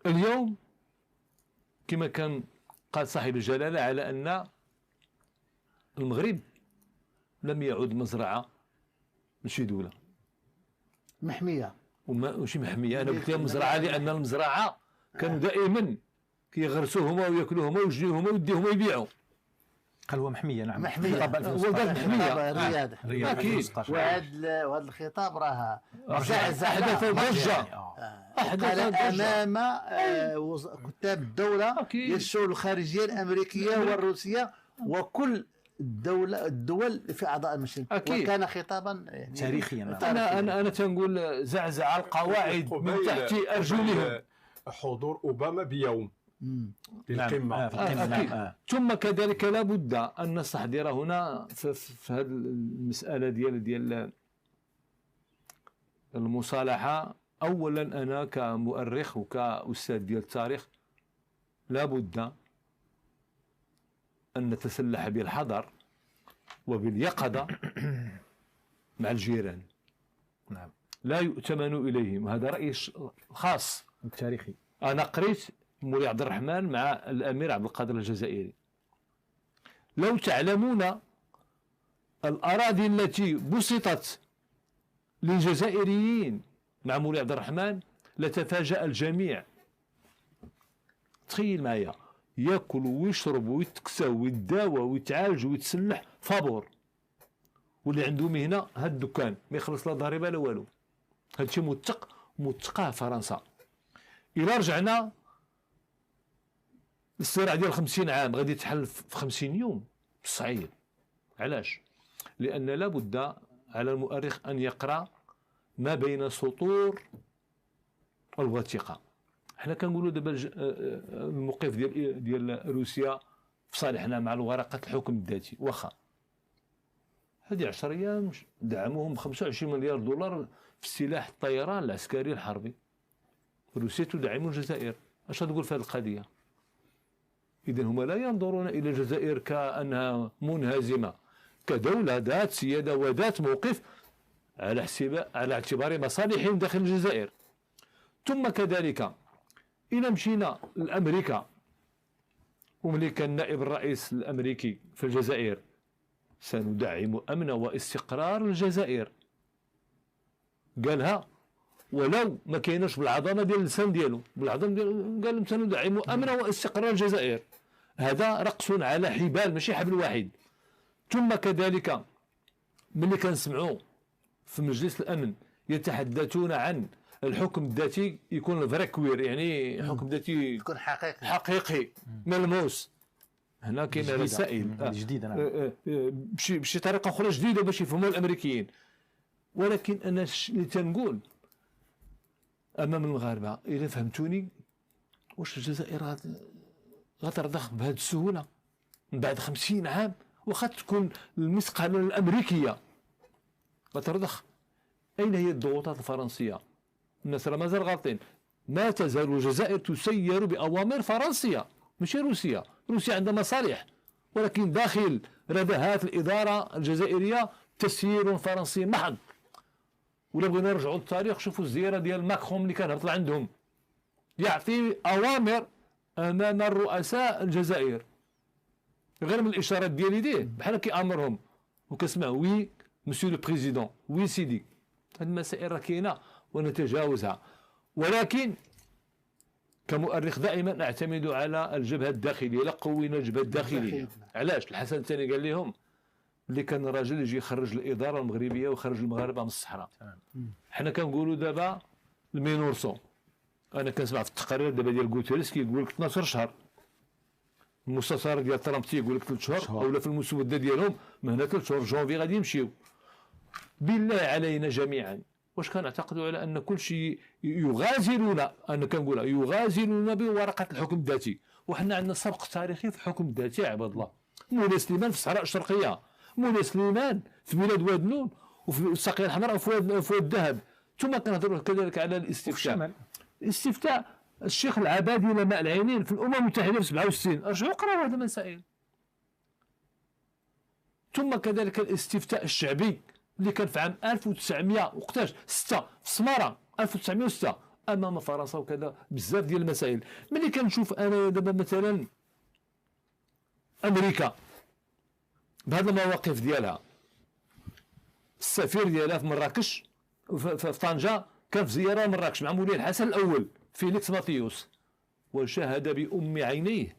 اليوم كما كان قال صاحب الجلالة على أن المغرب لم يعد مزرعة لشي دولة محمية وماشي محمية. أنا قلت لها مزرعة لأن المزرعة كانوا دائما كيغرسوهما وياكلوهما ويجنيوهما ويديوهما يبيعوا. قال هو محمية. نعم محمية. هو قال محمية الرياض أكيد. وهذا الخطاب راه أحدث ضجة قال أمام كتاب الدولة ديال الشؤون الخارجية الأمريكية والروسية وكل الدول في أعضاء المجلس، وكان خطابا يعني تاريخيا. أنا تنقول زعزع القواعد من تحت أرجلهم. حضور أوباما بيوم للقمة. ثم كذلك لابد أن نستحضر هنا في هذه المسألة ديال المصالحة. أولا أنا كمؤرخ وكأستاذ ديال التاريخ لابد أن نتسلح بالحذر وباليقظة مع الجيران. نعم. لا يؤتمن إليهم. هذا رأيي الخاص تاريخي. أنا قريت مولي عبد الرحمن مع الأمير عبد القادر الجزائري. لو تعلمون الأراضي التي بسطت للجزائريين مع مولي عبد الرحمن لتفاجأ الجميع. تخيل معايا، ياكل ويشرب ويتكسى ويتداوى ويتعالج ويتسلح فابور، واللي عنده مهنه هاد الدكان ما يخلص لا ضريبه لا والو. هادشي موثقاه فرنسا. الى رجعنا الصراع ديال 50 عام غادي يتحل في 50 يوم، صعيب. علاش؟ لان لابد على المؤرخ ان يقرا ما بين سطور الوثيقه. حنا كنقولوا دابا الموقف ديال روسيا في صالحنا مع ورقه الحكم الذاتي. واخا هذه 10 ايام دعموهم ب 25 مليار دولار في السلاح الطيران العسكري الحربي. روسيا تدعم الجزائر. اش تقول في هذه القضيه؟ اذا هم لا ينظرون الى الجزائر كانها منهزمه، كدوله ذات سياده وذات موقف على اعتبار مصالحهم داخل الجزائر. ثم كذلك إذا مشينا لأمريكا، وملي كان نائب الرئيس الأمريكي في الجزائر سندعم أمن واستقرار الجزائر، قالها ولو ما كايناش بالعظمة ديال اللسان ديالو، بالعظمة ديالو قال سندعم أمن واستقرار الجزائر. هذا رقص على حبال ماشي حبل واحد. ثم كذلك ملي كنسمعوا في مجلس الأمن يتحدثون عن الحكم الذاتي يكون فريكوير، يعني حكم ذاتي يكون حقيقي ملموس. هنا كاين رسائل جديده بشي طريقه اخرى جديده باش يفهموها الامريكيين. ولكن انا اللي تنقول امام المغاربه، اذا فهمتوني، واش الجزائر غترضخ بهذه السهوله من بعد 50 عام؟ واخا تكون المسقله الامريكيه غترضخ. اين هي الضغوطات الفرنسيه؟ الناس راه مازال غالطين. ما تزال الجزائر تسير بأوامر فرنسية ماشي روسيا. روسيا عندها مصالح، ولكن داخل ردهات الإدارة الجزائرية تسيير فرنسي محض. ولا بغينا نرجعوا للتاريخ، شوفوا الزيارة ديال ماكرون اللي كان هبط عندهم يعطي أوامر أمام الرؤساء الجزائر غير من الإشارات ديال يديه، بحال كيأمرهم وكسمع وي مسيو لو بريزيدون وي سيدي. هذه المسائل راه كاينه ونتجاوزها. ولكن كمؤرخ دائما اعتمد على الجبهه الداخليه. لا قوينا الجبهه الداخليه. علاش؟ الحسن الثاني قال لهم اللي كان راجل يجي يخرج الاداره المغربيه ويخرج المغاربه من الصحراء. حنا كنقولوا دابا المينورسون. انا كنسمع في التقارير دابا ديال غوتيريس كيقول لك 12 شهر. المستشار ديال ترامب تيقول لك 3 شهور، اولا في المسوده ديالهم من هنا 3 شهور جونفي غادي يمشيو. بالله علينا جميعا، واش كنعتقدوا على ان كل شيء يغازلون؟ انا كنقولها يغازلون بورقه الحكم الذاتي، وحنا عندنا سبق تاريخي في الحكم الذاتي. عباد الله، مولاي سليمان في الصحراء الشرقيه، مولاي سليمان في بلاد وادنون وفي الساقيه الحمراء وفي واد الذهب. ثم كنهضروا كذلك على الاستفتاء. الاستفتاء الشيخ العبادي لماء العينين في الامم المتحده في 67. ارجعوا اقراوا هذه المسائل. ثم كذلك الاستفتاء الشعبي اللي كان في عام 1900 وقتاش 6 في سمارة 1906 امام فرنسا وكذا بزاف ديال المسائل. ملي كنشوف انا دابا مثلا امريكا بهذه المواقف ديالها، السفير ديالها في مراكش في طنجة كان في زياره لمراكش مع مولاي الحسن الاول فيليكس ماتيوس، وشاهد بأم عينيه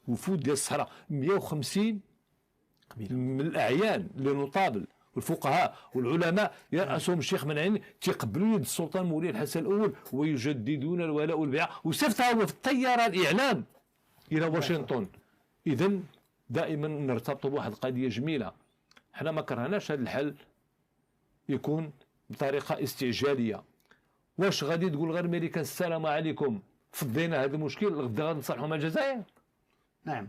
وفود ديال الصحراء 150 من الاعيان للنطابل والفقهاء والعلماء يرأسهم الشيخ منعين تيقبلوا يد السلطان مولاي الحسن الاول ويجددون الولاء والبيعه، وصيفطها هو في الطياره الاعلام الى واشنطن. اذا دائما نرتبطوا بواحد القضيه جميله، حنا ما كرهناش هذا الحل يكون بطريقه استعجاليه. واش غادي تقول غير امريكا السلام عليكم فضينا هذا المشكل غدا غادي نصالحوا مع الجزائر؟ نعم